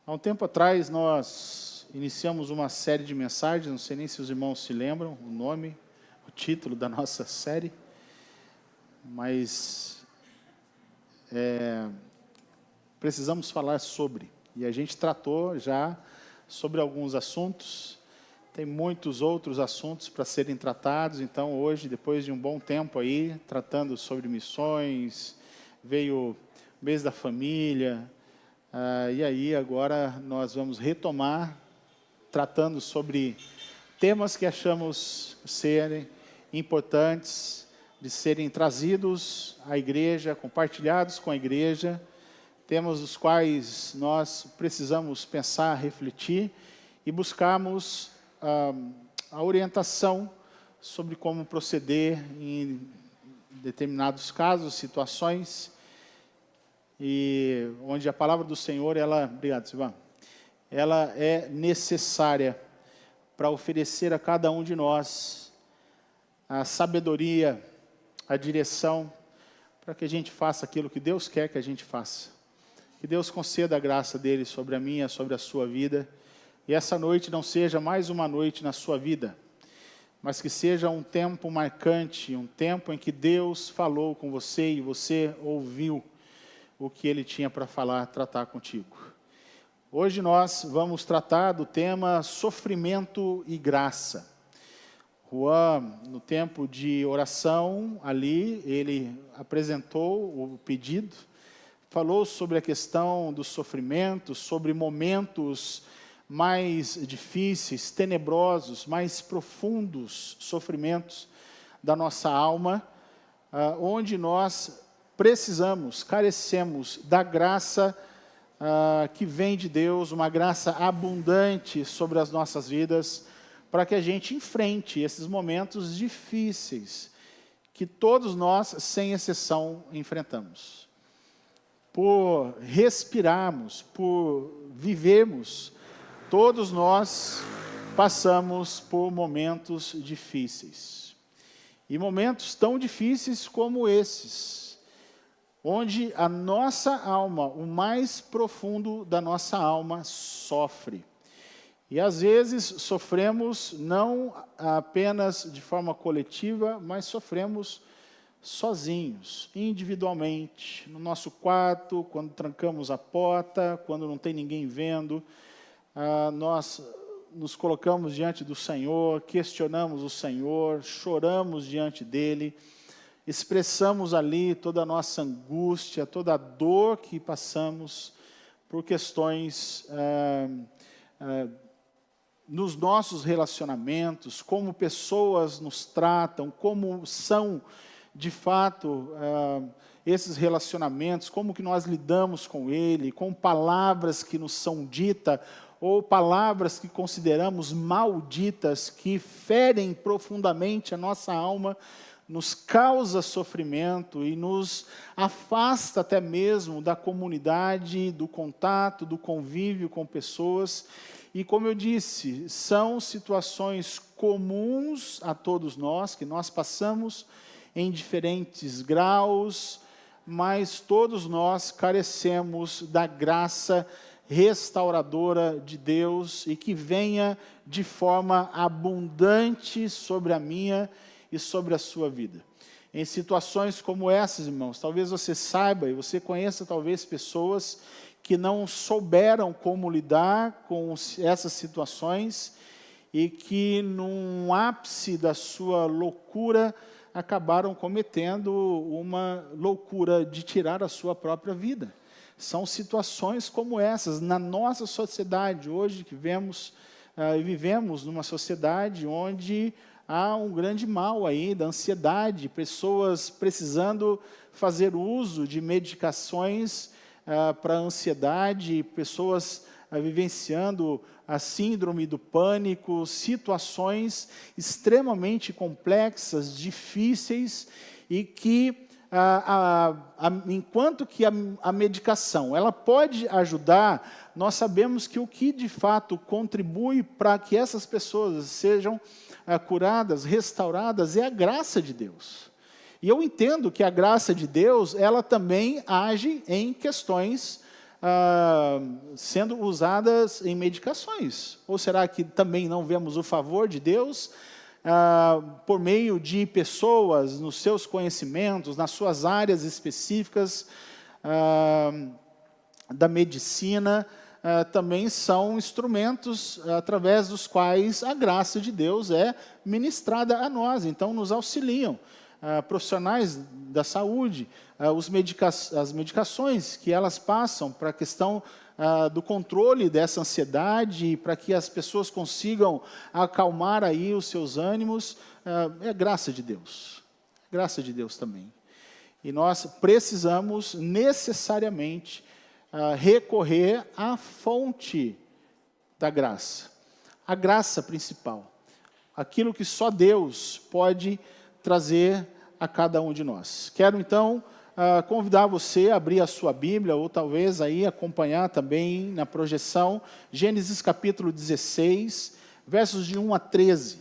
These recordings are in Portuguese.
Há um tempo atrás, nós iniciamos uma série de mensagens, não sei nem se os irmãos se lembram o nome, o título da nossa série, mas precisamos falar sobre, e a gente tratou já sobre alguns assuntos, tem muitos outros assuntos para serem tratados, então hoje, depois de um bom tempo aí, tratando sobre missões, veio o mês da família, e aí agora nós vamos retomar, tratando sobre temas que achamos serem importantes, de serem trazidos à igreja, compartilhados com a igreja, temas dos quais nós precisamos pensar, refletir e buscarmos a orientação sobre como proceder em determinados casos, situações, e onde a palavra do Senhor, obrigado, Silvana, ela é necessária para oferecer a cada um de nós a sabedoria, a direção, para que a gente faça aquilo que Deus quer que a gente faça. Que Deus conceda a graça dele sobre a minha, sobre a sua vida, e essa noite não seja mais uma noite na sua vida, mas que seja um tempo marcante, um tempo em que Deus falou com você e você ouviu o que Ele tinha para falar, tratar contigo. Hoje nós vamos tratar do tema sofrimento e graça. Juan, no tempo de oração, ali, ele apresentou o pedido, falou sobre a questão do sofrimento, sobre momentos mais difíceis, tenebrosos, mais profundos sofrimentos da nossa alma, onde nós precisamos, carecemos da graça que vem de Deus, uma graça abundante sobre as nossas vidas, para que a gente enfrente esses momentos difíceis, que todos nós, sem exceção, enfrentamos. Por respirarmos, por vivermos, todos nós passamos por momentos difíceis. E momentos tão difíceis como esses, onde a nossa alma, o mais profundo da nossa alma, sofre. E às vezes sofremos não apenas de forma coletiva, mas sofremos sozinhos, individualmente, no nosso quarto, quando trancamos a porta, quando não tem ninguém vendo, nós nos colocamos diante do Senhor, questionamos o Senhor, choramos diante dEle, expressamos ali toda a nossa angústia, toda a dor que passamos por questões nos nossos relacionamentos, como pessoas nos tratam, como são de fato esses relacionamentos, como que nós lidamos com ele, com palavras que nos são ditas, ou palavras que consideramos malditas, que ferem profundamente a nossa alma, nos causa sofrimento e nos afasta até mesmo da comunidade, do contato, do convívio com pessoas. E como eu disse, são situações comuns a todos nós, que nós passamos em diferentes graus, mas todos nós carecemos da graça restauradora de Deus e que venha de forma abundante sobre a minha e sobre a sua vida. Em situações como essas, irmãos, talvez você saiba e você conheça talvez pessoas que não souberam como lidar com essas situações e que num ápice da sua loucura acabaram cometendo uma loucura de tirar a sua própria vida. São situações como essas na nossa sociedade hoje que vivemos numa sociedade onde há um grande mal aí da ansiedade, pessoas precisando fazer uso de medicações para a ansiedade, pessoas vivenciando a síndrome do pânico, situações extremamente complexas, difíceis, e que, enquanto que a medicação ela pode ajudar, nós sabemos que o que de fato contribui para que essas pessoas sejam curadas, restauradas, é a graça de Deus. E eu entendo que a graça de Deus, ela também age em questões sendo usadas em medicações? Ou será que também não vemos o favor de Deus por meio de pessoas, nos seus conhecimentos, nas suas áreas específicas da medicina, também são instrumentos através dos quais a graça de Deus é ministrada a nós, então nos auxiliam. Profissionais da saúde, as medicações que elas passam para a questão do controle dessa ansiedade, para que as pessoas consigam acalmar aí os seus ânimos, é graça de Deus. Graça de Deus também. E nós precisamos necessariamente recorrer à fonte da graça. A graça principal. Aquilo que só Deus pode trazer a cada um de nós. Quero então convidar você a abrir a sua Bíblia, ou talvez aí acompanhar também na projeção, Gênesis capítulo 16, versos de 1 a 13.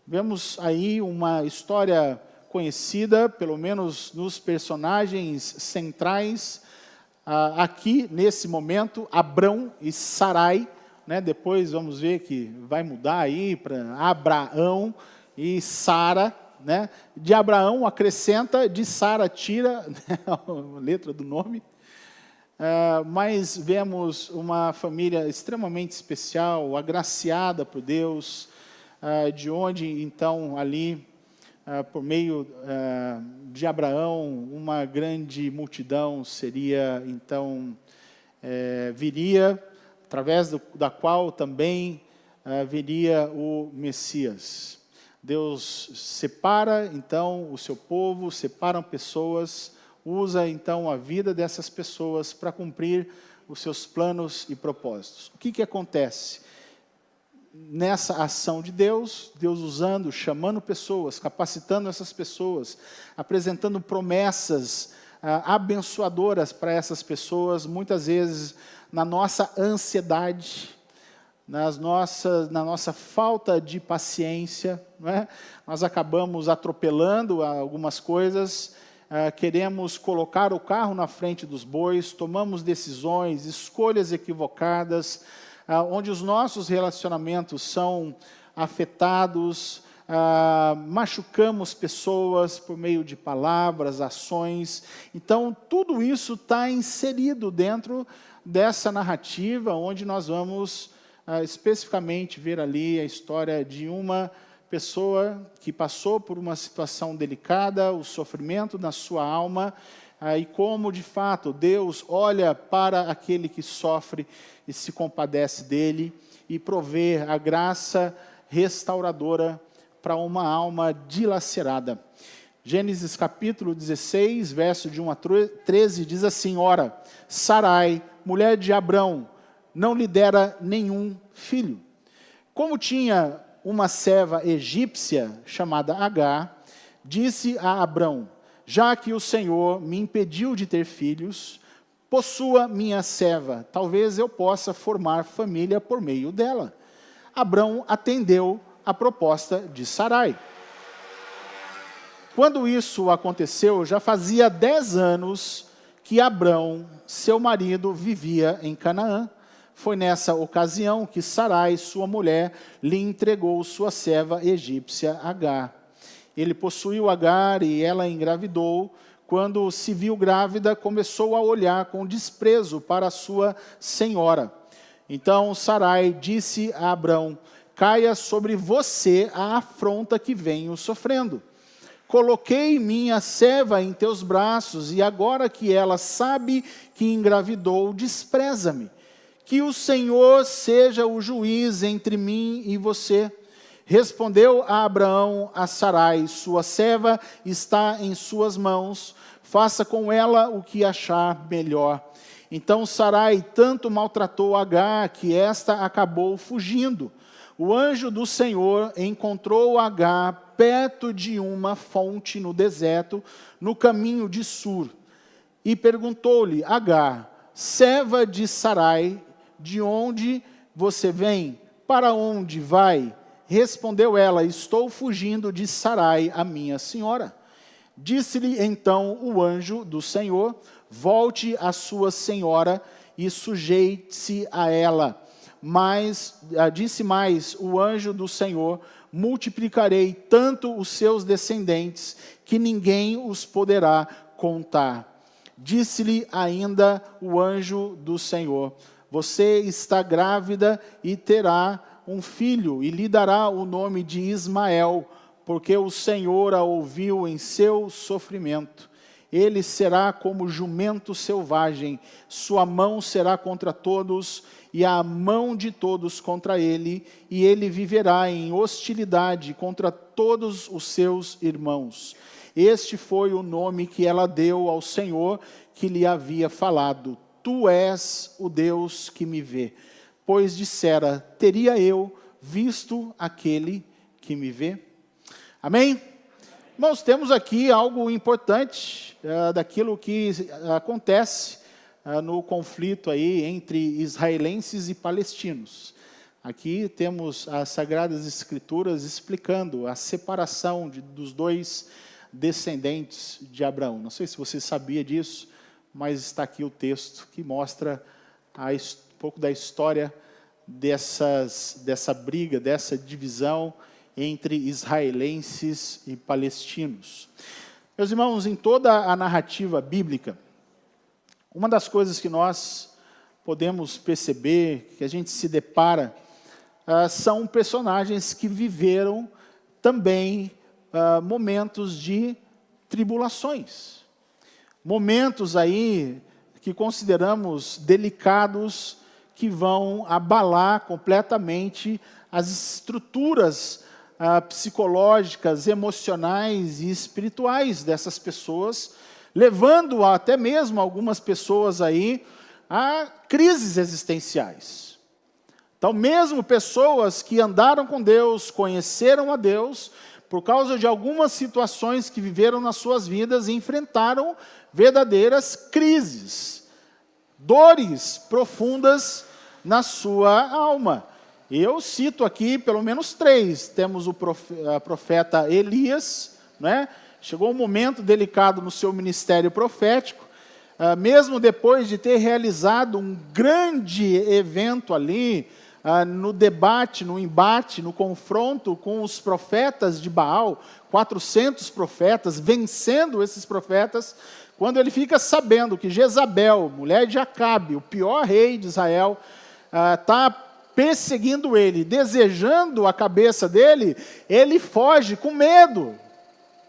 Vemos aí uma história conhecida, pelo menos nos personagens centrais, aqui nesse momento, Abrão e Sarai, né? Depois vamos ver que vai mudar aí para Abraão e Sara, né? De Abraão acrescenta, de Sara tira, né? A letra do nome. Mas vemos uma família extremamente especial, agraciada por Deus, de onde então ali, por meio de Abraão, uma grande multidão seria então, viria, através da qual também viria o Messias. Deus separa, então, o seu povo, separa pessoas, usa, então, a vida dessas pessoas para cumprir os seus planos e propósitos. O que acontece? Nessa ação de Deus, Deus usando, chamando pessoas, capacitando essas pessoas, apresentando promessas abençoadoras para essas pessoas, muitas vezes na nossa ansiedade, na nossa falta de paciência, não é? Nós acabamos atropelando algumas coisas, queremos colocar o carro na frente dos bois, tomamos decisões, escolhas equivocadas, onde os nossos relacionamentos são afetados, machucamos pessoas por meio de palavras, ações. Então, tudo isso está inserido dentro dessa narrativa, onde nós vamos especificamente ver ali a história de uma pessoa que passou por uma situação delicada, o sofrimento na sua alma, e como, de fato, Deus olha para aquele que sofre e se compadece dele e provê a graça restauradora para uma alma dilacerada. Gênesis capítulo 16, verso de 1 a 13, diz assim: Ora, Sarai, mulher de Abrão, não lhe dera nenhum filho. Como tinha uma serva egípcia chamada Agar, disse a Abrão: já que o Senhor me impediu de ter filhos, possua minha serva, talvez eu possa formar família por meio dela. Abrão atendeu a proposta de Sarai. Quando isso aconteceu, já fazia 10 anos que Abrão, seu marido, vivia em Canaã. Foi nessa ocasião que Sarai, sua mulher, lhe entregou sua serva egípcia Agar. Ele possuiu Agar e ela engravidou. Quando se viu grávida, começou a olhar com desprezo para a sua senhora. Então Sarai disse a Abrão: caia sobre você a afronta que venho sofrendo. Coloquei minha serva em teus braços, e agora que ela sabe que engravidou, despreza-me. Que o Senhor seja o juiz entre mim e você. Respondeu a Abraão a Sarai: sua serva está em suas mãos, faça com ela o que achar melhor. Então Sarai tanto maltratou Agar, que esta acabou fugindo. O anjo do Senhor encontrou Agar perto de uma fonte no deserto, no caminho de Sur, e perguntou-lhe: Agar, serva de Sarai, de onde você vem? Para onde vai? Respondeu ela: estou fugindo de Sarai, a minha senhora. Disse-lhe então o anjo do Senhor: volte à sua senhora e sujeite-se a ela. Mas, disse mais o anjo do Senhor: multiplicarei tanto os seus descendentes, que ninguém os poderá contar. Disse-lhe ainda o anjo do Senhor: você está grávida e terá um filho, e lhe dará o nome de Ismael, porque o Senhor a ouviu em seu sofrimento. Ele será como jumento selvagem, sua mão será contra todos, e a mão de todos contra ele, e ele viverá em hostilidade contra todos os seus irmãos. Este foi o nome que ela deu ao Senhor, que lhe havia falado: tu és o Deus que me vê. Pois dissera: teria eu visto aquele que me vê? Amém? Irmãos, temos aqui algo importante daquilo que acontece no conflito aí entre israelenses e palestinos. Aqui temos as Sagradas Escrituras explicando a separação dos dois descendentes de Abraão. Não sei se você sabia disso, mas está aqui o texto que mostra um pouco da história dessa briga, dessa divisão entre israelenses e palestinos. Meus irmãos, em toda a narrativa bíblica, uma das coisas que nós podemos perceber, que a gente se depara, são personagens que viveram também momentos de tribulações. Momentos aí que consideramos delicados, que vão abalar completamente as estruturas psicológicas, emocionais e espirituais dessas pessoas, levando até mesmo algumas pessoas aí a crises existenciais. Então, mesmo pessoas que andaram com Deus, conheceram a Deus, por causa de algumas situações que viveram nas suas vidas, enfrentaram verdadeiras crises, dores profundas na sua alma. Eu cito aqui pelo menos 3. Temos o profeta Elias, né? Chegou um momento delicado no seu ministério profético, mesmo depois de ter realizado um grande evento ali, no debate, no embate, no confronto com os profetas de Baal, 400 profetas, vencendo esses profetas, quando ele fica sabendo que Jezabel, mulher de Acabe, o pior rei de Israel, está perseguindo ele, desejando a cabeça dele, ele foge com medo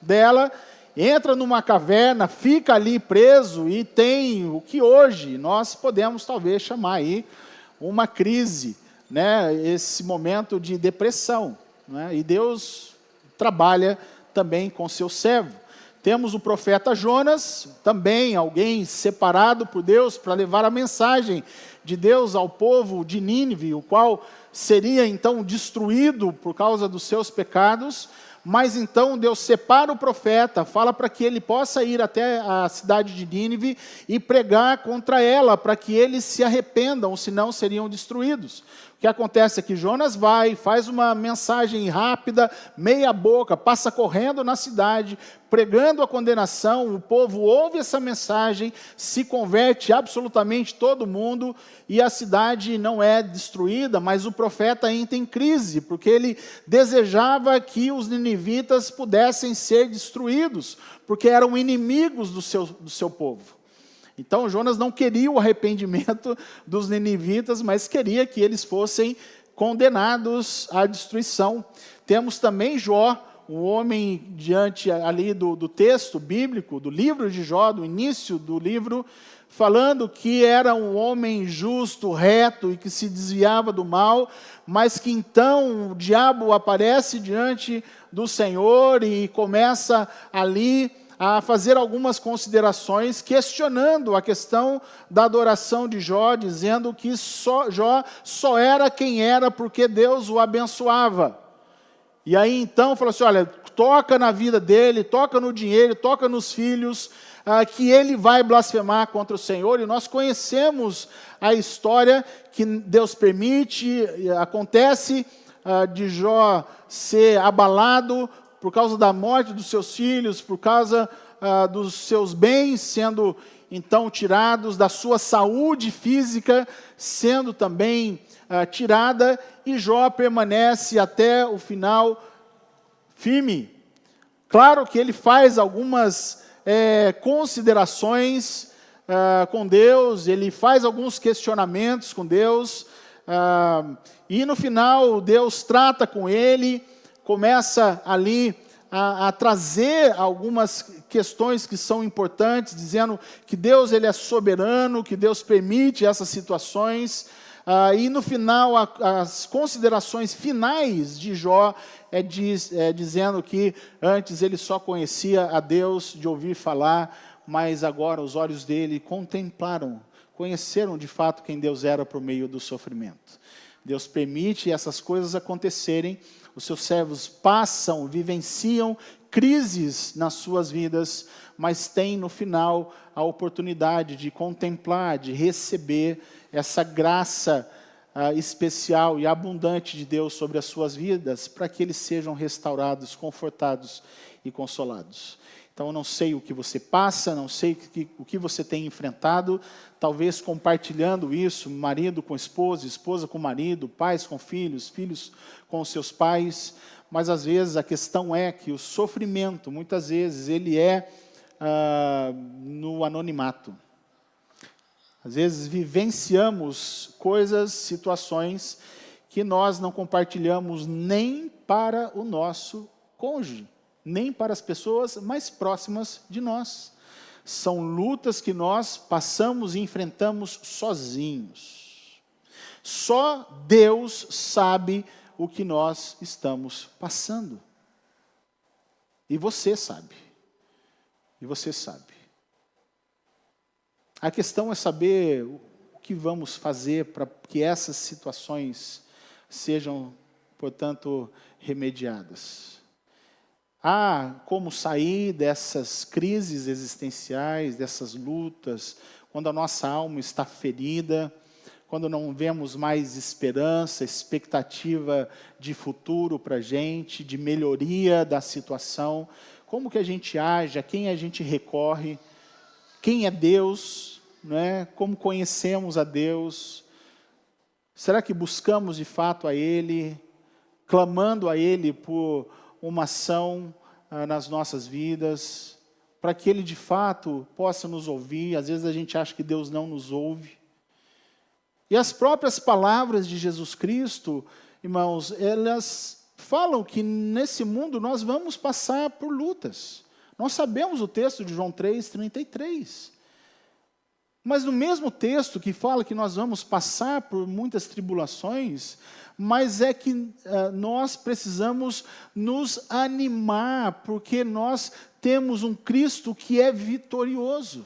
dela, entra numa caverna, fica ali preso e tem o que hoje nós podemos talvez chamar aí uma crise, né? Esse momento de depressão, né? E Deus trabalha também com seu servo. Temos o profeta Jonas, também alguém separado por Deus para levar a mensagem de Deus ao povo de Nínive, o qual seria então destruído por causa dos seus pecados. Mas então Deus separa o profeta, fala para que ele possa ir até a cidade de Nínive e pregar contra ela, para que eles se arrependam, senão seriam destruídos. O que acontece é que Jonas vai, faz uma mensagem rápida, meia boca, passa correndo na cidade, pregando a condenação, o povo ouve essa mensagem, se converte absolutamente todo mundo, e a cidade não é destruída, mas o profeta entra em crise, porque ele desejava que os ninivitas pudessem ser destruídos, porque eram inimigos do seu povo. Então Jonas não queria o arrependimento dos ninivitas, mas queria que eles fossem condenados à destruição. Temos também Jó, um homem diante ali do texto bíblico, do livro de Jó, do início do livro, falando que era um homem justo, reto e que se desviava do mal, mas que então o diabo aparece diante do Senhor e começa ali a fazer algumas considerações, questionando a questão da adoração de Jó, dizendo que Jó só era quem era porque Deus o abençoava. E aí então falou assim, olha, toca na vida dele, toca no dinheiro, toca nos filhos, que ele vai blasfemar contra o Senhor. E nós conhecemos a história que Deus permite, acontece de Jó ser abalado por causa da morte dos seus filhos, por causa dos seus bens sendo então tirados, da sua saúde física sendo também tirada, e Jó permanece até o final firme. Claro que ele faz algumas considerações com Deus, ele faz alguns questionamentos com Deus, e no final Deus trata com ele, começa ali a trazer algumas questões que são importantes, dizendo que Deus ele é soberano, que Deus permite essas situações, e no final, as considerações finais de Jó dizendo que antes ele só conhecia a Deus de ouvir falar, mas agora os olhos dele contemplaram, conheceram de fato quem Deus era por meio do sofrimento. Deus permite essas coisas acontecerem, os seus servos passam, vivenciam crises nas suas vidas, mas têm no final a oportunidade de contemplar, de receber essa graça especial e abundante de Deus sobre as suas vidas, para que eles sejam restaurados, confortados e consolados. Então, eu não sei o que você passa, não sei o que você tem enfrentado, talvez compartilhando isso, marido com esposa, esposa com marido, pais com filhos, filhos com os seus pais, mas às vezes a questão é que o sofrimento, muitas vezes, ele é no anonimato. Às vezes vivenciamos coisas, situações que nós não compartilhamos nem para o nosso cônjuge, nem para as pessoas mais próximas de nós. São lutas que nós passamos e enfrentamos sozinhos. Só Deus sabe o que nós estamos passando. E você sabe. E você sabe. A questão é saber o que vamos fazer para que essas situações sejam, portanto, remediadas. Como sair dessas crises existenciais, dessas lutas, quando a nossa alma está ferida, quando não vemos mais esperança, expectativa de futuro para a gente, de melhoria da situação. Como que a gente age, a quem a gente recorre? Quem é Deus, né? Como conhecemos a Deus? Será que buscamos de fato a Ele, clamando a Ele por uma ação nas nossas vidas, para que Ele de fato possa nos ouvir? Às vezes a gente acha que Deus não nos ouve. E as próprias palavras de Jesus Cristo, irmãos, elas falam que nesse mundo nós vamos passar por lutas. Nós sabemos o texto de João 3:33. Mas no mesmo texto que fala que nós vamos passar por muitas tribulações, mas é que nós precisamos nos animar, porque nós temos um Cristo que é vitorioso.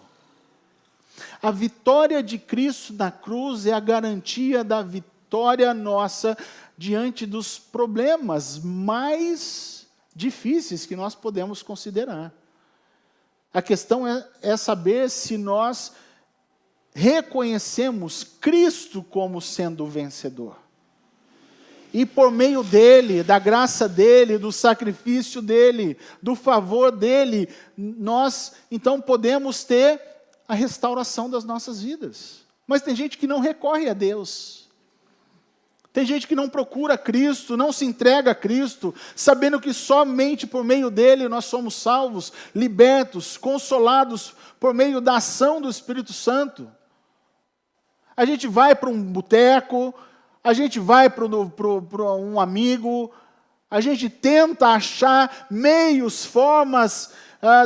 A vitória de Cristo na cruz é a garantia da vitória nossa diante dos problemas mais difíceis que nós podemos considerar. A questão é saber se nós reconhecemos Cristo como sendo o vencedor. E por meio dele, da graça dele, do sacrifício dele, do favor dele, nós então podemos ter a restauração das nossas vidas. Mas tem gente que não recorre a Deus. Tem gente que não procura Cristo, não se entrega a Cristo, sabendo que somente por meio dele nós somos salvos, libertos, consolados por meio da ação do Espírito Santo. A gente vai para um boteco, a gente vai para um amigo, a gente tenta achar meios, formas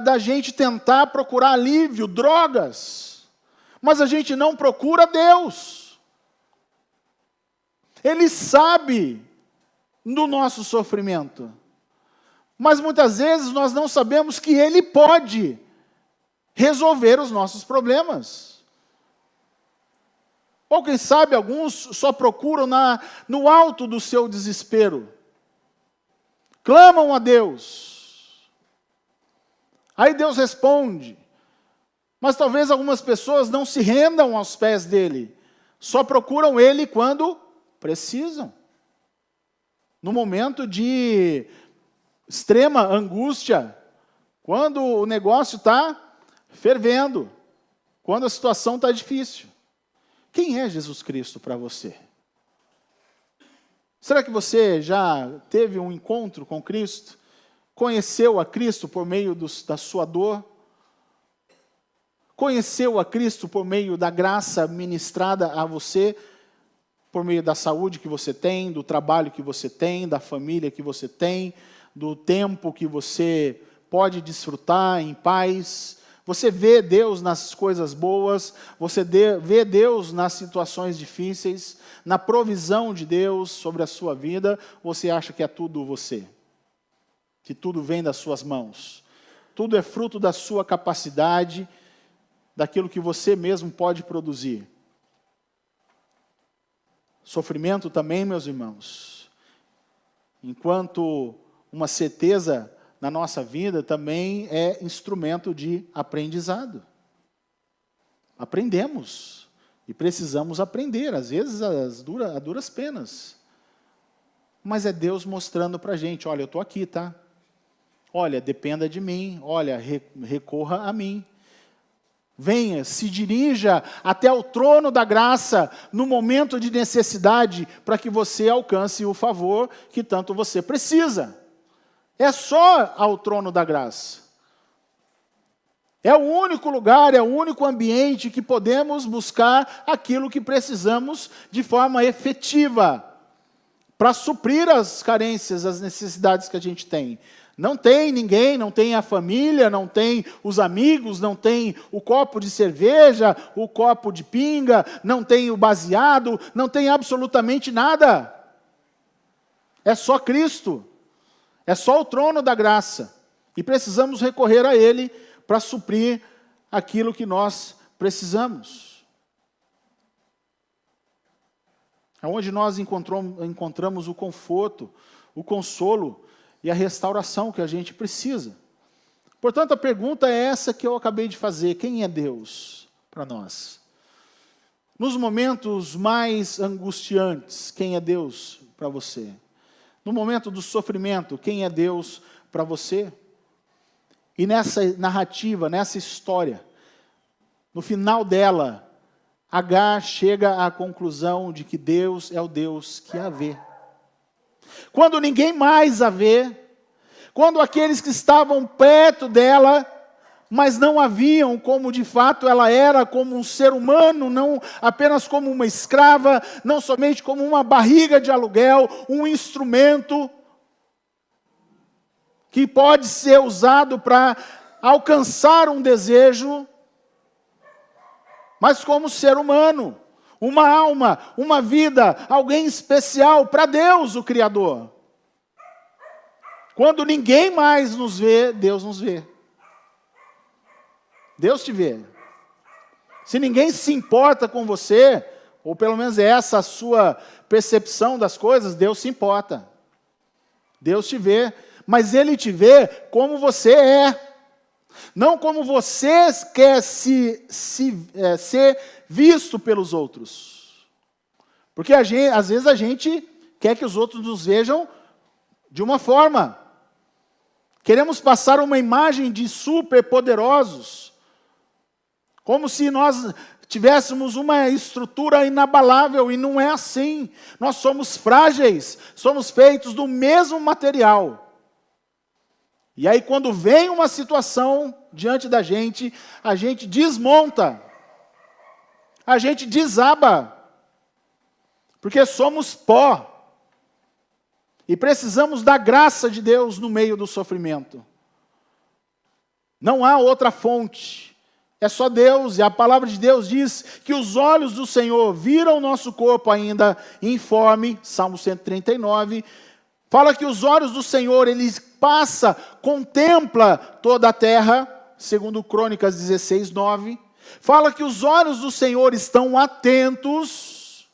da gente tentar procurar alívio, drogas, mas a gente não procura Deus. Ele sabe do nosso sofrimento, mas muitas vezes nós não sabemos que Ele pode resolver os nossos problemas. Ou quem sabe alguns só procuram no alto do seu desespero. Clamam a Deus. Aí Deus responde. Mas talvez algumas pessoas não se rendam aos pés dele. Só procuram Ele quando precisam. No momento de extrema angústia. Quando o negócio está fervendo. Quando a situação está difícil. Quem é Jesus Cristo para você? Será que você já teve um encontro com Cristo? Conheceu a Cristo por meio da sua dor? Conheceu a Cristo por meio da graça ministrada a você? Por meio da saúde que você tem, do trabalho que você tem, da família que você tem, do tempo que você pode desfrutar em paz? Você vê Deus nas coisas boas, você vê Deus nas situações difíceis, na provisão de Deus sobre a sua vida, ou você acha que é tudo você? Que tudo vem das suas mãos? Tudo é fruto da sua capacidade, daquilo que você mesmo pode produzir. Sofrimento também, meus irmãos, enquanto uma certeza na nossa vida, também é instrumento de aprendizado. Aprendemos e precisamos aprender, às vezes a duras penas. Mas é Deus mostrando para a gente, olha, eu estou aqui, tá? Olha, dependa de mim, olha, recorra a mim. Venha, se dirija até o trono da graça no momento de necessidade, para que você alcance o favor que tanto você precisa. É só ao trono da graça. É o único lugar, é o único ambiente que podemos buscar aquilo que precisamos de forma efetiva, para suprir as carências, as necessidades que a gente tem. Não tem ninguém, não tem a família, não tem os amigos, não tem o copo de cerveja, o copo de pinga, não tem o baseado, não tem absolutamente nada. É só Cristo. É só o trono da graça. E precisamos recorrer a Ele para suprir aquilo que nós precisamos. É onde nós encontramos o conforto, o consolo e a restauração que a gente precisa. Portanto, a pergunta é essa que eu acabei de fazer: quem é Deus para nós? Nos momentos mais angustiantes, quem é Deus para você? No momento do sofrimento, quem é Deus para você? E nessa narrativa, nessa história, no final dela, Agar chega à conclusão de que Deus é o Deus que a vê. Quando ninguém mais a vê, quando aqueles que estavam perto dela, mas não a viam como de fato ela era, como um ser humano, não apenas como uma escrava, não somente como uma barriga de aluguel, um instrumento que pode ser usado para alcançar um desejo, mas como ser humano, uma alma, uma vida, alguém especial para Deus, o Criador. Quando ninguém mais nos vê, Deus nos vê. Deus te vê. Se ninguém se importa com você, ou pelo menos é essa a sua percepção das coisas, Deus se importa. Deus te vê, mas Ele te vê como você é. Não como você quer ser visto pelos outros. Porque às vezes a gente quer que os outros nos vejam de uma forma. Queremos passar uma imagem de superpoderosos, como se nós tivéssemos uma estrutura inabalável, e não é assim. Nós somos frágeis, somos feitos do mesmo material. E aí quando vem uma situação diante da gente, a gente desmonta, a gente desaba, porque somos pó. E precisamos da graça de Deus no meio do sofrimento. Não há outra fonte. É só Deus, e a palavra de Deus diz que os olhos do Senhor viram o nosso corpo ainda informe, Salmo 139, fala que os olhos do Senhor, Ele passa, contempla toda a terra, segundo Crônicas 16, 9, fala que os olhos do Senhor estão atentos,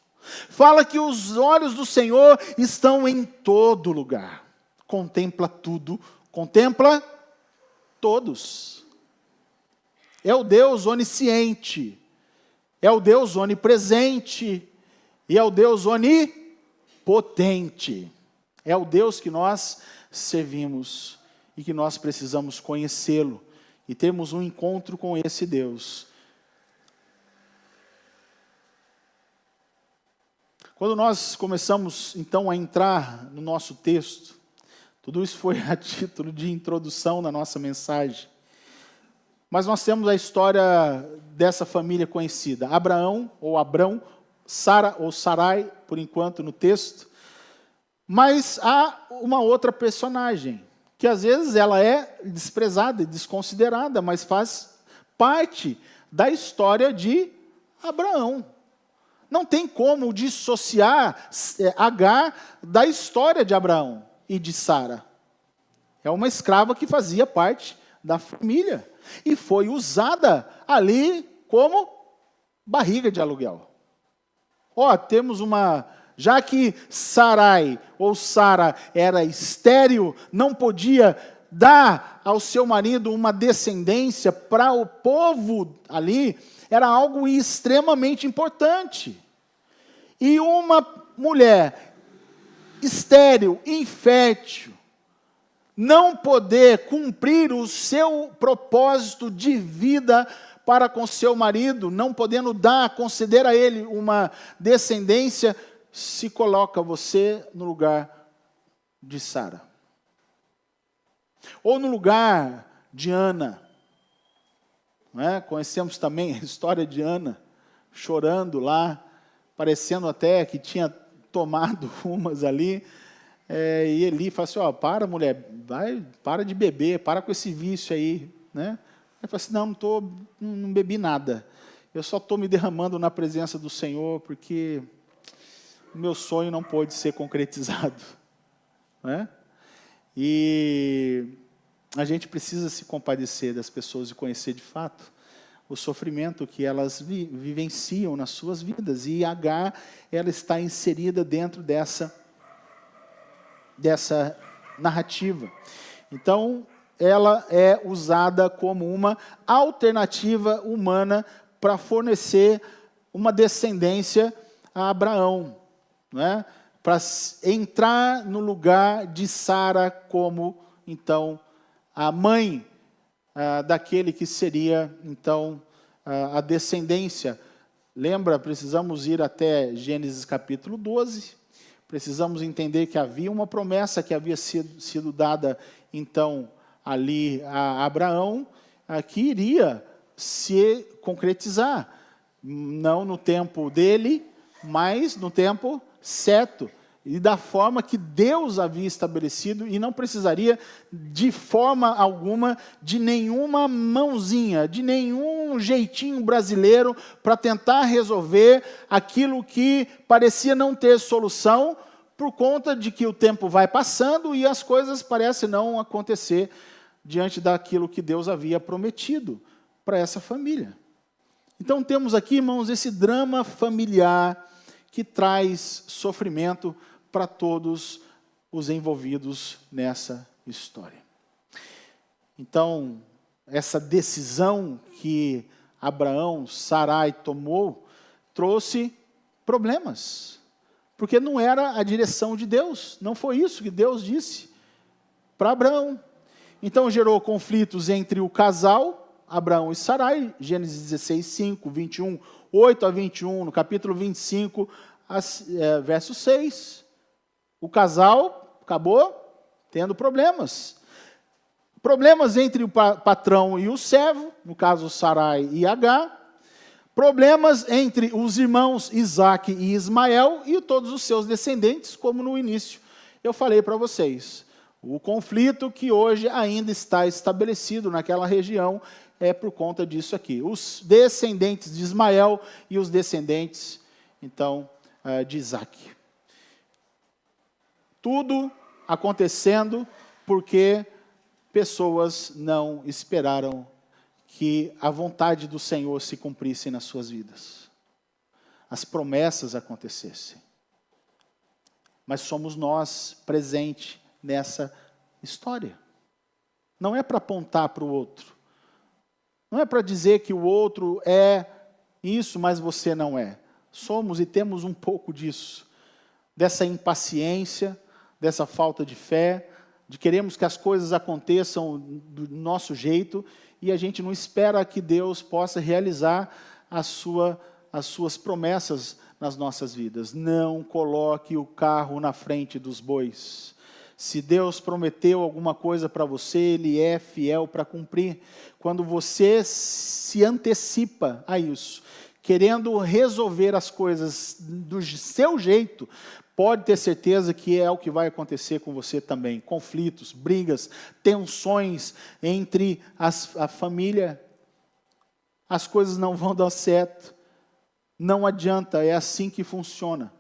fala que os olhos do Senhor estão em todo lugar, contempla tudo, contempla todos. É o Deus onisciente, é o Deus onipresente, e é o Deus onipotente. É o Deus que nós servimos e que nós precisamos conhecê-lo e termos um encontro com esse Deus. Quando nós começamos, então, a entrar no nosso texto, tudo isso foi a título de introdução na nossa mensagem. Mas nós temos a história dessa família conhecida. Abraão, ou Abrão, Sara, ou Sarai, por enquanto, no texto. Mas há uma outra personagem, que às vezes ela é desprezada e desconsiderada, mas faz parte da história de Abraão. Não tem como dissociar Agar da história de Abraão e de Sara. É uma escrava que fazia parte da família e foi usada ali como barriga de aluguel. Temos uma... Já que Sarai ou Sara era estéril, não podia dar ao seu marido uma descendência para o povo ali, era algo extremamente importante. E uma mulher estéril, infértil, não poder cumprir o seu propósito de vida para com seu marido, não podendo conceder a ele uma descendência, se coloca você no lugar de Sara. Ou no lugar de Ana. Não é? Conhecemos também a história de Ana, chorando lá, parecendo até que tinha tomado umas ali, e Eli fala assim, para mulher, para de beber, para com esse vício aí, né? Ele fala assim, não bebi nada, eu só estou me derramando na presença do Senhor, porque o meu sonho não pôde ser concretizado, né? E a gente precisa se compadecer das pessoas e conhecer de fato o sofrimento que elas vivenciam nas suas vidas. E Agar, ela está inserida dentro dessa narrativa. Então, ela é usada como uma alternativa humana para fornecer uma descendência a Abraão, né? Para entrar no lugar de Sara como, então, a mãe daquele que seria, então, a descendência. Lembra, precisamos ir até Gênesis capítulo 12, precisamos entender que havia uma promessa que havia sido dada, então, ali a Abraão, que iria se concretizar, não no tempo dele, mas no tempo certo, e da forma que Deus havia estabelecido, e não precisaria de forma alguma de nenhuma mãozinha, de nenhum jeitinho brasileiro para tentar resolver aquilo que parecia não ter solução, por conta de que o tempo vai passando e as coisas parecem não acontecer diante daquilo que Deus havia prometido para essa família. Então temos aqui, irmãos, esse drama familiar que traz sofrimento para todos os envolvidos nessa história. Então, essa decisão que Abraão, Sarai tomou, trouxe problemas, porque não era a direção de Deus, não foi isso que Deus disse para Abraão. Então gerou conflitos entre o casal, Abraão e Sarai, Gênesis 16, 5, 21, 8 a 21, no capítulo 25, verso 6. O casal acabou tendo problemas. Problemas entre o patrão e o servo, no caso Sarai e Agar. Problemas entre os irmãos Isaac e Ismael e todos os seus descendentes, como no início eu falei para vocês. O conflito que hoje ainda está estabelecido naquela região é por conta disso aqui. Os descendentes de Ismael e os descendentes, então, de Isaac. Tudo acontecendo porque pessoas não esperaram que a vontade do Senhor se cumprisse nas suas vidas. As promessas acontecessem. Mas somos nós presentes nessa história. Não é para apontar para o outro. Não é para dizer que o outro é isso, mas você não é. Somos e temos um pouco disso. Dessa impaciência, dessa falta de fé, de queremos que as coisas aconteçam do nosso jeito e a gente não espera que Deus possa realizar as suas promessas nas nossas vidas. Não coloque o carro na frente dos bois. Se Deus prometeu alguma coisa para você, Ele é fiel para cumprir. Quando você se antecipa a isso, querendo resolver as coisas do seu jeito, pode ter certeza que é o que vai acontecer com você também. Conflitos, brigas, tensões entre a família. As coisas não vão dar certo. Não adianta, é assim que funciona.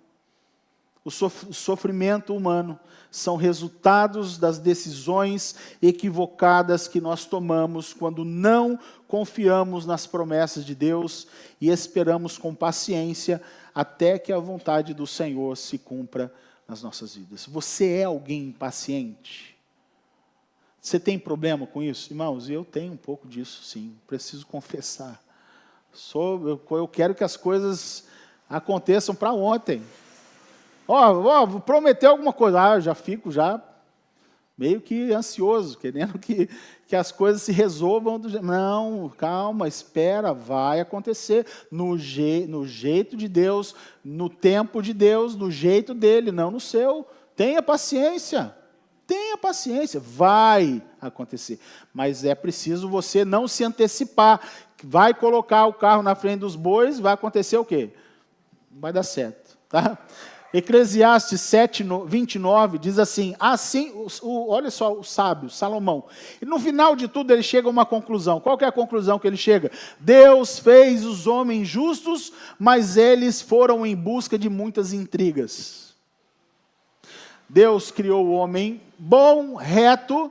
O sofrimento humano são resultados das decisões equivocadas que nós tomamos quando não confiamos nas promessas de Deus e esperamos com paciência até que a vontade do Senhor se cumpra nas nossas vidas. Você é alguém impaciente? Você tem problema com isso? Irmãos, eu tenho um pouco disso, sim. Preciso confessar. Eu quero que as coisas aconteçam para ontem. Prometeu alguma coisa. Eu já fico meio que ansioso, querendo que as coisas se resolvam. Não, calma, espera, vai acontecer no jeito de Deus, no tempo de Deus, no jeito dele, não no seu. Tenha paciência, vai acontecer. Mas é preciso você não se antecipar. Vai colocar o carro na frente dos bois, vai acontecer o quê? Vai dar certo, tá? Eclesiastes 7:29 diz assim, olha só o sábio, Salomão. E no final de tudo ele chega a uma conclusão. Qual que é a conclusão que ele chega? Deus fez os homens justos, mas eles foram em busca de muitas intrigas. Deus criou o homem bom, reto,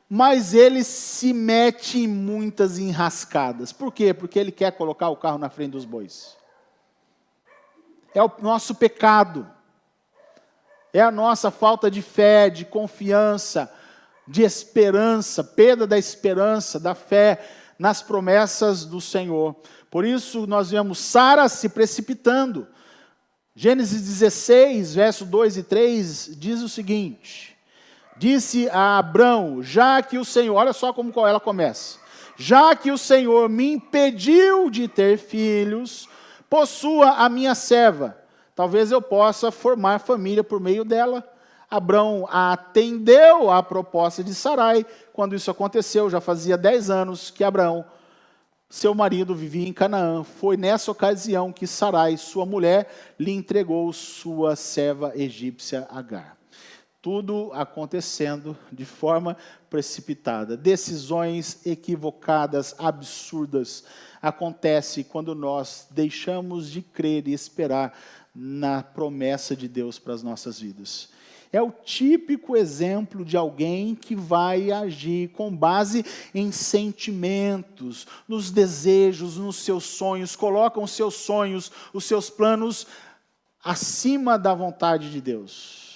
mas ele se mete em muitas enrascadas. Por quê? Porque ele quer colocar o carro na frente dos bois. É o nosso pecado. É a nossa falta de fé, de confiança, de esperança, perda da esperança, da fé nas promessas do Senhor. Por isso nós vemos Sara se precipitando. Gênesis 16, verso 2 e 3, diz o seguinte: disse a Abrão, já que o Senhor, olha só como ela começa, já que o Senhor me impediu de ter filhos, possua a minha serva, talvez eu possa formar família por meio dela. Abrão atendeu à proposta de Sarai. Quando isso aconteceu, já fazia 10 anos que Abrão, seu marido, vivia em Canaã. Foi nessa ocasião que Sarai, sua mulher, lhe entregou sua serva egípcia Agar. Tudo acontecendo de forma precipitada. Decisões equivocadas, absurdas, acontecem quando nós deixamos de crer e esperar na promessa de Deus para as nossas vidas. É o típico exemplo de alguém que vai agir com base em sentimentos, nos desejos, nos seus sonhos, colocam os seus sonhos, os seus planos acima da vontade de Deus.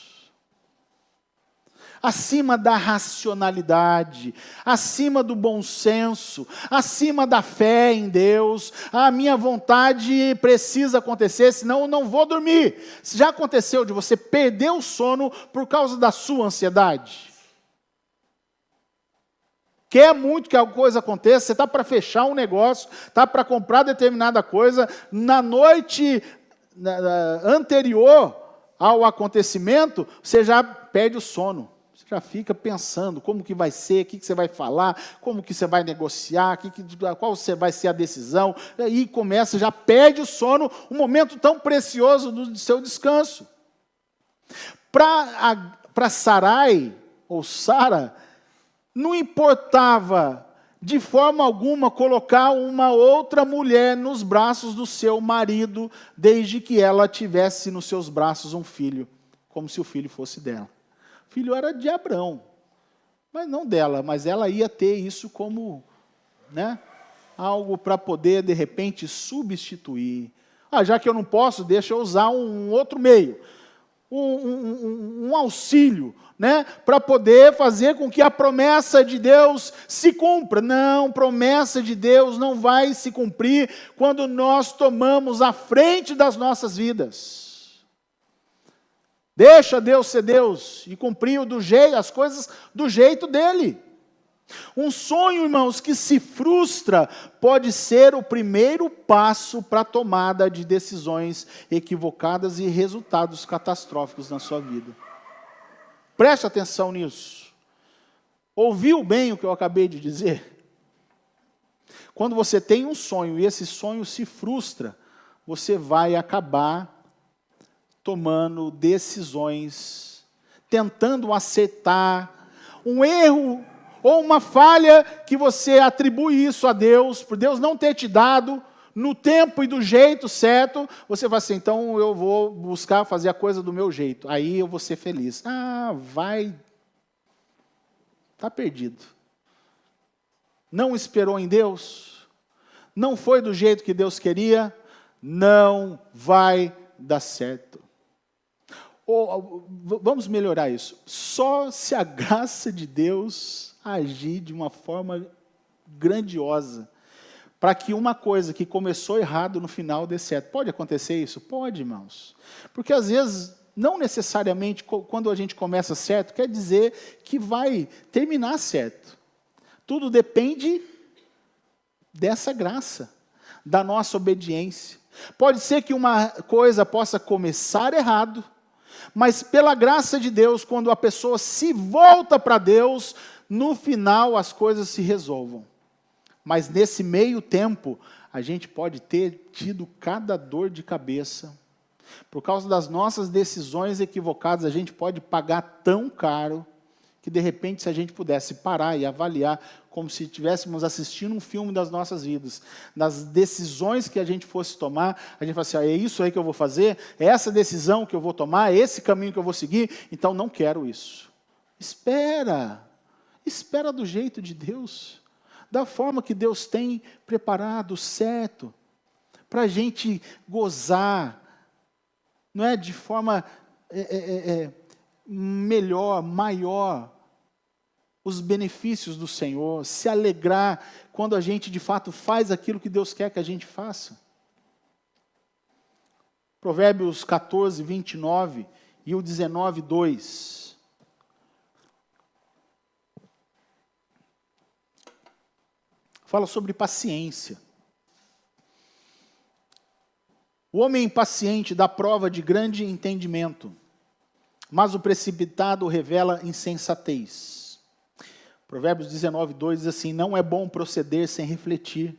Acima da racionalidade, acima do bom senso, acima da fé em Deus. A minha vontade precisa acontecer, senão eu não vou dormir. Já aconteceu de você perder o sono por causa da sua ansiedade? Quer muito que alguma coisa aconteça, você está para fechar um negócio, está para comprar determinada coisa, na noite anterior ao acontecimento, você já perde o sono. Já fica pensando como que vai ser, o que você vai falar, como que você vai negociar, qual vai ser a decisão, e começa, já perde o sono, um momento tão precioso do seu descanso. Para Sarai, ou Sara, não importava de forma alguma colocar uma outra mulher nos braços do seu marido, desde que ela tivesse nos seus braços um filho, como se o filho fosse dela. O filho era de Abrão, mas não dela, mas ela ia ter isso como, algo para poder, de repente, substituir. Já que eu não posso, deixa eu usar um outro meio, um auxílio, para poder fazer com que a promessa de Deus se cumpra. Não, promessa de Deus não vai se cumprir quando nós tomamos a frente das nossas vidas. Deixa Deus ser Deus e cumprir as coisas do jeito dele. Um sonho, irmãos, que se frustra pode ser o primeiro passo para a tomada de decisões equivocadas e resultados catastróficos na sua vida. Preste atenção nisso. Ouviu bem o que eu acabei de dizer? Quando você tem um sonho e esse sonho se frustra, você vai acabar tomando decisões, tentando acertar um erro ou uma falha que você atribui isso a Deus, por Deus não ter te dado no tempo e do jeito certo, você vai assim, então eu vou buscar fazer a coisa do meu jeito, aí eu vou ser feliz. Está perdido. Não esperou em Deus, não foi do jeito que Deus queria, não vai dar certo. Vamos melhorar isso. Só se a graça de Deus agir de uma forma grandiosa, para que uma coisa que começou errado no final dê certo. Pode acontecer isso? Pode, irmãos. Porque às vezes, não necessariamente, quando a gente começa certo, quer dizer que vai terminar certo. Tudo depende dessa graça, da nossa obediência. Pode ser que uma coisa possa começar errado, mas pela graça de Deus, quando a pessoa se volta para Deus, no final as coisas se resolvam. Mas nesse meio tempo, a gente pode ter tido cada dor de cabeça. Por causa das nossas decisões equivocadas, a gente pode pagar tão caro, que de repente, se a gente pudesse parar e avaliar, como se estivéssemos assistindo um filme das nossas vidas, das decisões que a gente fosse tomar, a gente fala assim, é isso aí que eu vou fazer, é essa decisão que eu vou tomar, é esse caminho que eu vou seguir, então não quero isso. Espera do jeito de Deus, da forma que Deus tem preparado, certo, para a gente gozar, não é, de forma melhor, maior, os benefícios do Senhor, se alegrar quando a gente de fato faz aquilo que Deus quer que a gente faça. Provérbios 14, 29 e o 19, 2. Fala sobre paciência. O homem impaciente dá prova de grande entendimento, mas o precipitado revela insensatez. Provérbios 19, 2 diz assim, não é bom proceder sem refletir,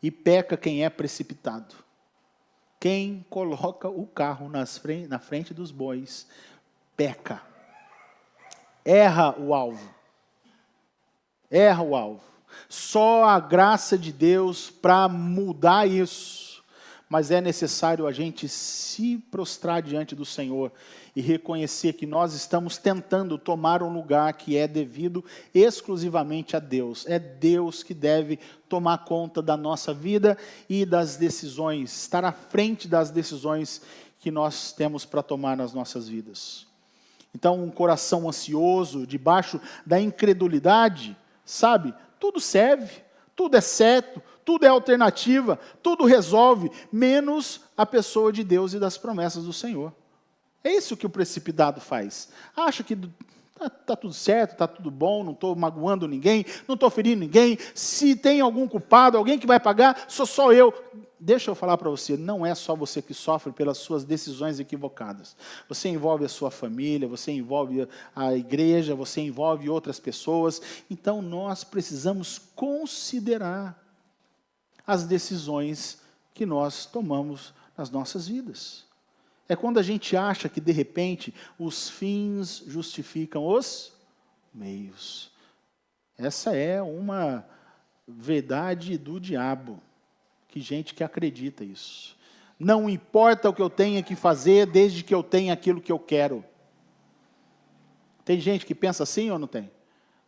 e peca quem é precipitado. Quem coloca o carro na frente dos bois, peca. Erra o alvo. Erra o alvo. Só a graça de Deus para mudar isso. Mas é necessário a gente se prostrar diante do Senhor e reconhecer que nós estamos tentando tomar um lugar que é devido exclusivamente a Deus. É Deus que deve tomar conta da nossa vida e das decisões, estar à frente das decisões que nós temos para tomar nas nossas vidas. Então, um coração ansioso, debaixo da incredulidade, sabe, tudo serve, tudo é certo, tudo é alternativa, tudo resolve, menos a pessoa de Deus e das promessas do Senhor. É isso que o precipitado faz. Acha que está tudo certo, está tudo bom, não estou magoando ninguém, não estou ferindo ninguém, se tem algum culpado, alguém que vai pagar, sou só eu. Deixa eu falar para você, não é só você que sofre pelas suas decisões equivocadas. Você envolve a sua família, você envolve a igreja, você envolve outras pessoas. Então nós precisamos considerar as decisões que nós tomamos nas nossas vidas. É quando a gente acha que, de repente, os fins justificam os meios. Essa é uma verdade do diabo, que gente que acredita isso. Não importa o que eu tenha que fazer, desde que eu tenha aquilo que eu quero. Tem gente que pensa assim ou não tem?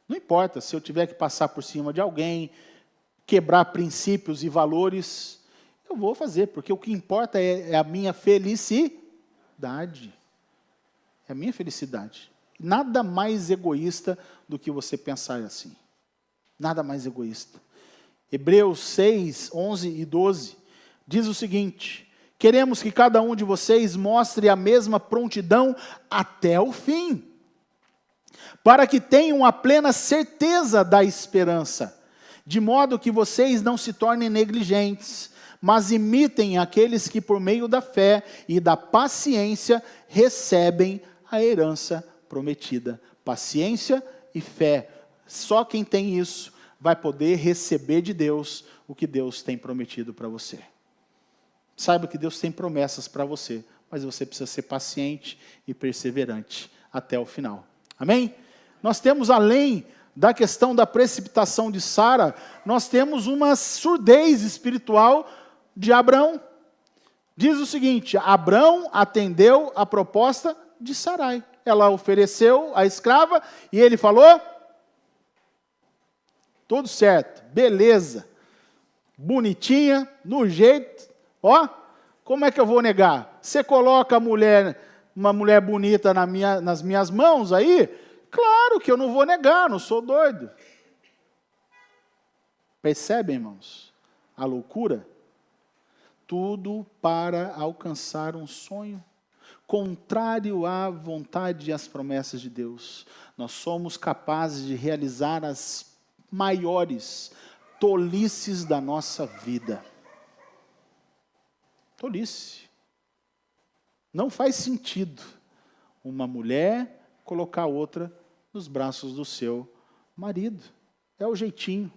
Não importa, se eu tiver que passar por cima de alguém, quebrar princípios e valores, eu vou fazer, porque o que importa é a minha felicidade. É a minha felicidade. Nada mais egoísta do que você pensar assim. Nada mais egoísta. Hebreus 6, 11 e 12 diz o seguinte: queremos que cada um de vocês mostre a mesma prontidão até o fim, para que tenham a plena certeza da esperança, de modo que vocês não se tornem negligentes, mas imitem aqueles que por meio da fé e da paciência recebem a herança prometida. Paciência e fé. Só quem tem isso vai poder receber de Deus o que Deus tem prometido para você. Saiba que Deus tem promessas para você, mas você precisa ser paciente e perseverante até o final. Amém? Nós temos, além da questão da precipitação de Sara, nós temos uma surdez espiritual de Abrão. Diz o seguinte: Abrão atendeu a proposta de Sarai. Ela ofereceu a escrava e ele falou: tudo certo, beleza, bonitinha, no jeito, ó, como é que eu vou negar? Você coloca uma mulher bonita nas minhas mãos aí, claro que eu não vou negar, não sou doido. Percebem, irmãos, a loucura? Tudo para alcançar um sonho, contrário à vontade e às promessas de Deus. Nós somos capazes de realizar as maiores tolices da nossa vida. Tolice. Não faz sentido uma mulher colocar outra nos braços do seu marido. É o jeitinho.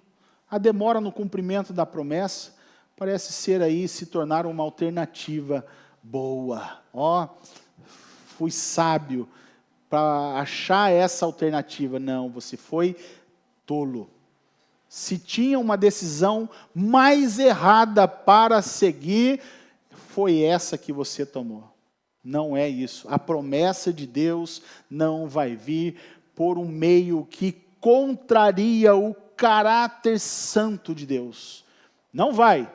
A demora no cumprimento da promessa parece ser aí, se tornar uma alternativa boa. Ó, fui sábio para achar essa alternativa. Não, você foi tolo. Se tinha uma decisão mais errada para seguir, foi essa que você tomou. Não é isso. A promessa de Deus não vai vir por um meio que contraria o caráter santo de Deus. Não vai.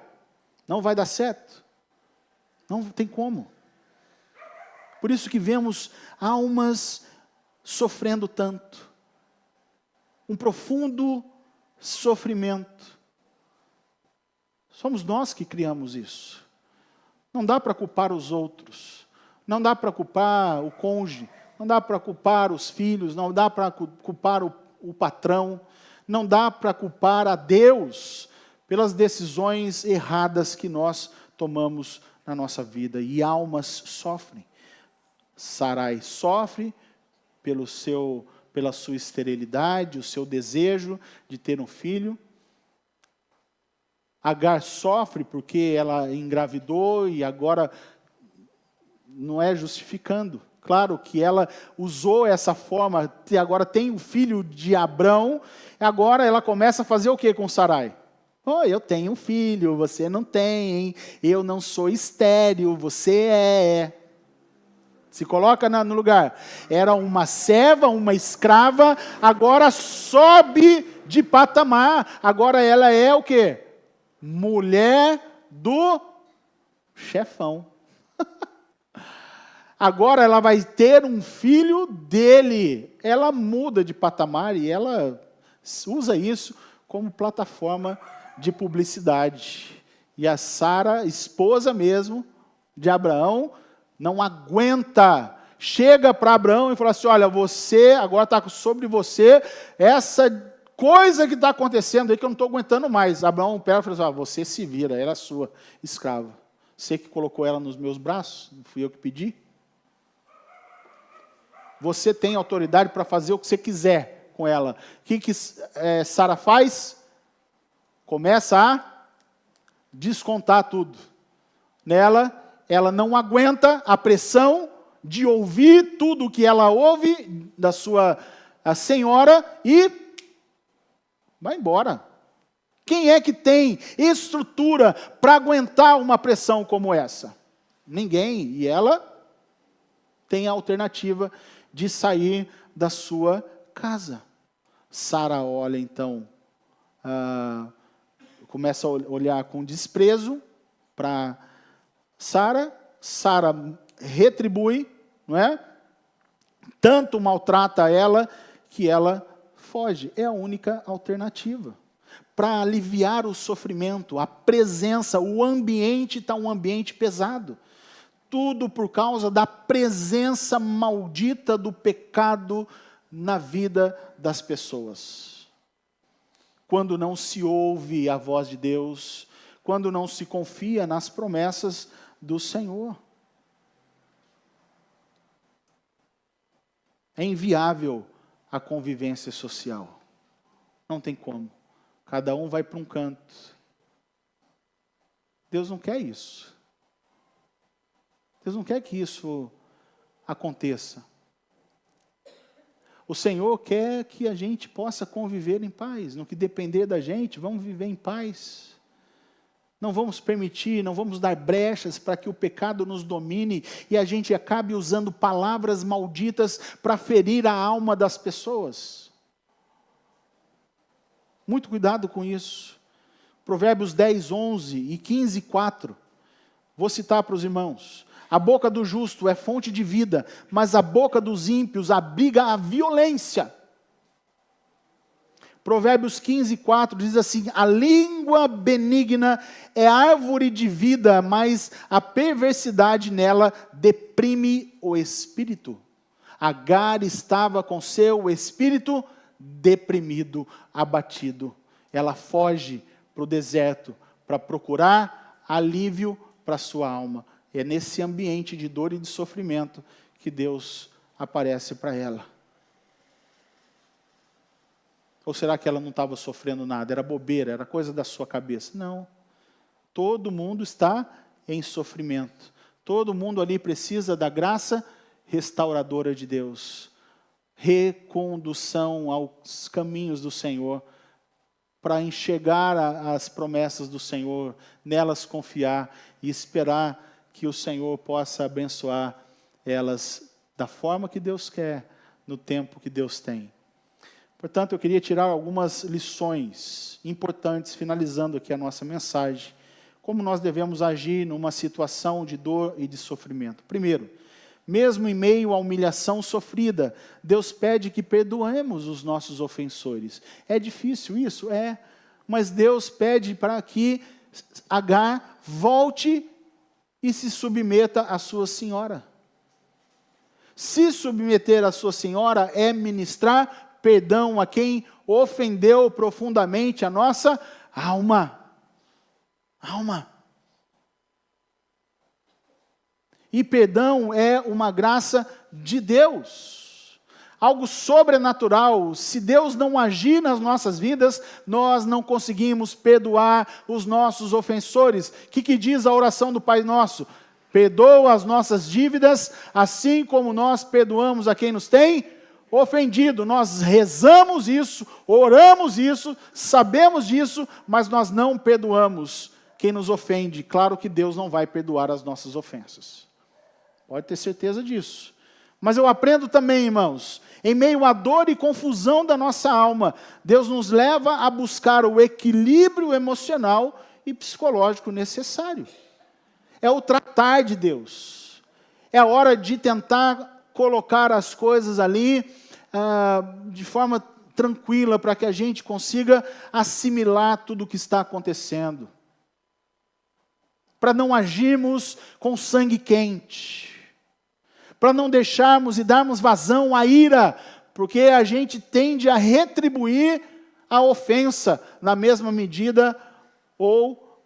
Não vai dar certo. Não tem como. Por isso que vemos almas sofrendo tanto. Um profundo sofrimento. Somos nós que criamos isso. Não dá para culpar os outros. Não dá para culpar o cônjuge. Não dá para culpar os filhos. Não dá para culpar o patrão. Não dá para culpar a Deus pelas decisões erradas que nós tomamos na nossa vida. E almas sofrem. Sarai sofre pela sua esterilidade, o seu desejo de ter um filho. Agar sofre porque ela engravidou e agora não é justificando. Claro que ela usou essa forma, agora tem o filho de Abrão, agora ela começa a fazer o que com Sarai? Oh, eu tenho um filho, você não tem, eu não sou estéril, você é. Se coloca no lugar. Era uma serva, uma escrava, agora sobe de patamar. Agora ela é o quê? Mulher do chefão. Agora ela vai ter um filho dele. Ela muda de patamar e ela usa isso como plataforma de publicidade. E a Sara, esposa mesmo de Abraão, não aguenta, chega para Abraão e fala assim: olha, você, agora está sobre você, essa coisa que está acontecendo aí que eu não estou aguentando mais. Abraão pega e fala assim: você se vira, ela é sua escrava. Você que colocou ela nos meus braços, não fui eu que pedi. Você tem autoridade para fazer o que você quiser com ela. O que Sara faz? Começa a descontar tudo nela. Ela não aguenta a pressão de ouvir tudo o que ela ouve da sua senhora e vai embora. Quem é que tem estrutura para aguentar uma pressão como essa? Ninguém. E ela tem a alternativa de sair da sua casa. Sara olha então, começa a olhar com desprezo para Sara retribui, não é? Tanto maltrata ela que ela foge. É a única alternativa. Para aliviar o sofrimento, a presença, o ambiente está um ambiente pesado. Tudo por causa da presença maldita do pecado na vida das pessoas. Quando não se ouve a voz de Deus, quando não se confia nas promessas do Senhor. É inviável a convivência social. Não tem como. Cada um vai para um canto. Deus não quer isso. Deus não quer que isso aconteça. O Senhor quer que a gente possa conviver em paz. No que depender da gente, vamos viver em paz. Não vamos permitir, não vamos dar brechas para que o pecado nos domine e a gente acabe usando palavras malditas para ferir a alma das pessoas. Muito cuidado com isso. Provérbios 10, 11 e 15, 4. Vou citar para os irmãos. A boca do justo é fonte de vida, mas a boca dos ímpios abriga a violência. Provérbios 15, 4 diz assim: a língua benigna é árvore de vida, mas a perversidade nela deprime o espírito. Agar estava com seu espírito deprimido, abatido. Ela foge para o deserto para procurar alívio para sua alma. É nesse ambiente de dor e de sofrimento que Deus aparece para ela. Ou será que ela não estava sofrendo nada? Era bobeira, era coisa da sua cabeça? Não. Todo mundo está em sofrimento. Todo mundo ali precisa da graça restauradora de Deus. Recondução aos caminhos do Senhor. Para enxergar as promessas do Senhor, nelas confiar e esperar que o Senhor possa abençoar elas da forma que Deus quer, no tempo que Deus tem. Portanto, eu queria tirar algumas lições importantes, finalizando aqui a nossa mensagem. Como nós devemos agir numa situação de dor e de sofrimento. Primeiro, mesmo em meio à humilhação sofrida, Deus pede que perdoemos os nossos ofensores. É difícil isso? É. Mas Deus pede para que Agar volte e se submeta à sua senhora. Se submeter à sua senhora é ministrar perdão a quem ofendeu profundamente a nossa alma. Alma. E perdão é uma graça de Deus. Algo sobrenatural. Se Deus não agir nas nossas vidas, nós não conseguimos perdoar os nossos ofensores. O que diz a oração do Pai Nosso? Perdoa as nossas dívidas, assim como nós perdoamos a quem nos tem ofendido. Nós rezamos isso, oramos isso, sabemos disso, mas nós não perdoamos quem nos ofende. Claro que Deus não vai perdoar as nossas ofensas. Pode ter certeza disso. Mas eu aprendo também, irmãos, em meio à dor e confusão da nossa alma, Deus nos leva a buscar o equilíbrio emocional e psicológico necessário. É o tratar de Deus. É a hora de tentar colocar as coisas ali de forma tranquila, para que a gente consiga assimilar tudo o que está acontecendo. Para não agirmos com sangue quente. Para não deixarmos e darmos vazão à ira, porque a gente tende a retribuir a ofensa na mesma medida ou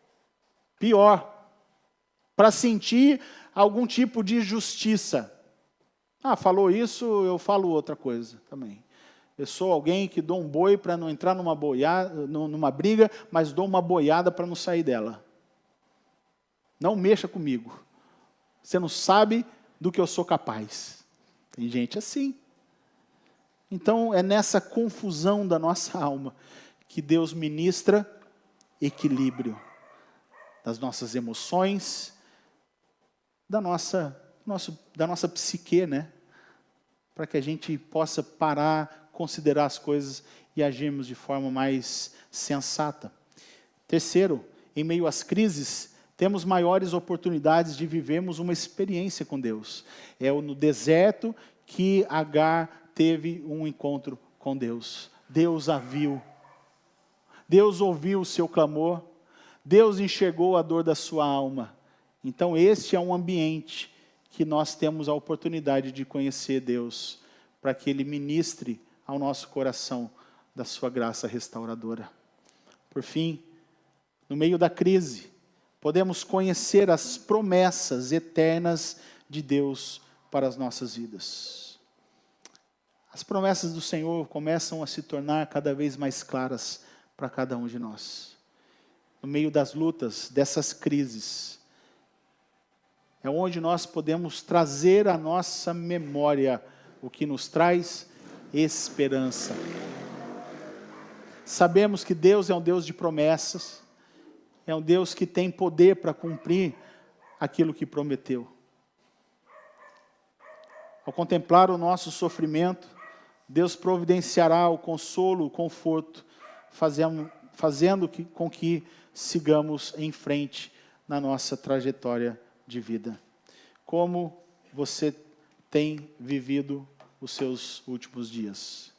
pior, para sentir algum tipo de justiça. Falou isso, eu falo outra coisa também. Eu sou alguém que dou um boi para não entrar numa briga, mas dou uma boiada para não sair dela. Não mexa comigo. Você não sabe do que eu sou capaz. Tem gente assim. Então, é nessa confusão da nossa alma que Deus ministra equilíbrio das nossas emoções, da nossa psique, né? Para que a gente possa parar, considerar as coisas e agirmos de forma mais sensata. Terceiro, em meio às crises, temos maiores oportunidades de vivermos uma experiência com Deus. É no deserto que Agar teve um encontro com Deus. Deus a viu. Deus ouviu o seu clamor. Deus enxergou a dor da sua alma. Então, este é um ambiente que nós temos a oportunidade de conhecer Deus, para que Ele ministre ao nosso coração da sua graça restauradora. Por fim, no meio da crise, podemos conhecer as promessas eternas de Deus para as nossas vidas. As promessas do Senhor começam a se tornar cada vez mais claras para cada um de nós. No meio das lutas, dessas crises, é onde nós podemos trazer à nossa memória o que nos traz esperança. Sabemos que Deus é um Deus de promessas, é um Deus que tem poder para cumprir aquilo que prometeu. Ao contemplar o nosso sofrimento, Deus providenciará o consolo, o conforto, fazendo com que sigamos em frente na nossa trajetória de vida. Como você tem vivido os seus últimos dias?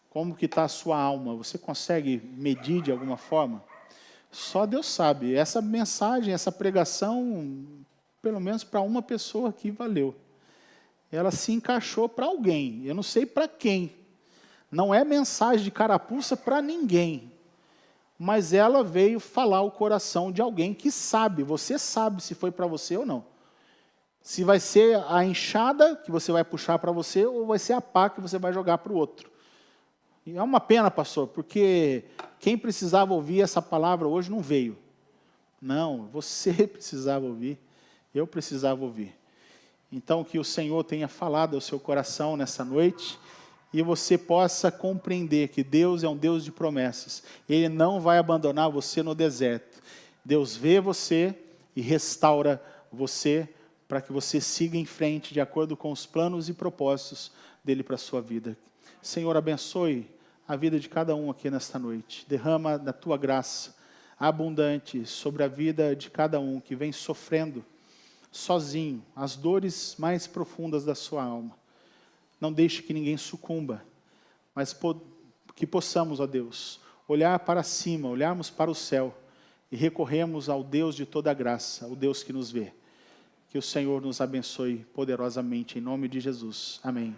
Como que está a sua alma? Você consegue medir de alguma forma? Só Deus sabe. Essa mensagem, essa pregação, pelo menos para uma pessoa aqui valeu. Ela se encaixou para alguém, eu não sei para quem. Não é mensagem de carapuça para ninguém. Mas ela veio falar o coração de alguém que sabe, você sabe se foi para você ou não. Se vai ser a enxada que você vai puxar para você ou vai ser a pá que você vai jogar para o outro. E é uma pena, pastor, porque quem precisava ouvir essa palavra hoje não veio. Não, você precisava ouvir, eu precisava ouvir. Então, que o Senhor tenha falado ao seu coração nessa noite e você possa compreender que Deus é um Deus de promessas. Ele não vai abandonar você no deserto. Deus vê você e restaura você para que você siga em frente de acordo com os planos e propósitos dele para a sua vida. Senhor, abençoe a vida de cada um aqui nesta noite. Derrama da tua graça abundante sobre a vida de cada um que vem sofrendo sozinho as dores mais profundas da sua alma. Não deixe que ninguém sucumba, mas que possamos, ó Deus, olhar para cima, olharmos para o céu e recorrermos ao Deus de toda graça, o Deus que nos vê. Que o Senhor nos abençoe poderosamente, em nome de Jesus. Amém.